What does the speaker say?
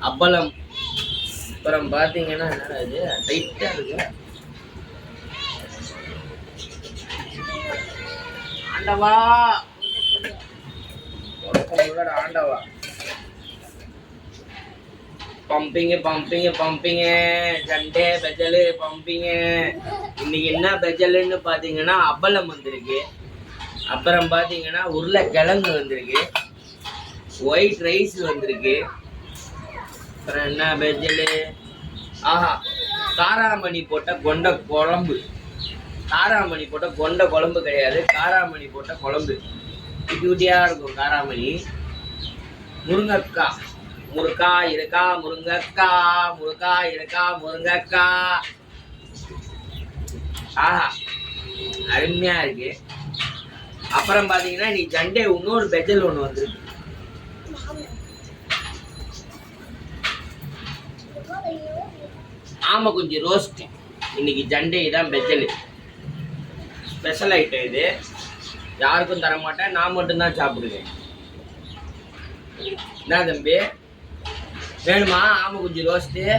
அப்பளம். அப்புறம் பார்த்தீங்கன்னா என்னடா இது டைட்டாக இருக்கு. ஆண்டவா ஆண்டவா. பம்பிங்க சண்டே பெஜலு பம்பிங்க. இன்னைக்கு என்ன பெஜலுன்னு பார்த்தீங்கன்னா அப்பளம் வந்திருக்கு. அப்புறம் பார்த்தீங்கன்னா உருளைக்கிழங்கு வந்திருக்கு. ஒயிட் ரைஸ் வந்திருக்கு. அப்புறம் என்ன பெஜலு, ஆஹா காராமணி போட்ட கொண்ட குழம்பு. காராமணி போட்ட கொண்ட குழம்பு கிடையாது, காராமணி போட்ட குழம்பு. குட்டியா இருக்கும் காராமணி. முருங்கக்காய், முருங்காய் இருக்கா முருங்கக்காய், முருங்காய் இருக்கா முருங்கக்காய். ஆஹா அருமையா இருக்கு. அப்புறம் பாத்தீங்கன்னா இன்னைக்கு சண்டே இன்னொரு பெஜல் ஒண்ணு வந்துருக்கு. ஆமா கொஞ்சம் ரோஸ்ட். இன்னைக்கு சண்டே தான் பெஜல் ஸ்பெஷல் ஐட்டம். இது யாருக்கும் தர மாட்டேன், நான் மட்டும்தான் சாப்பிடுவேன். என்ன தம்பி வேணுமா? ஆமா கொஞ்சம் ரோஸ்ட்டு.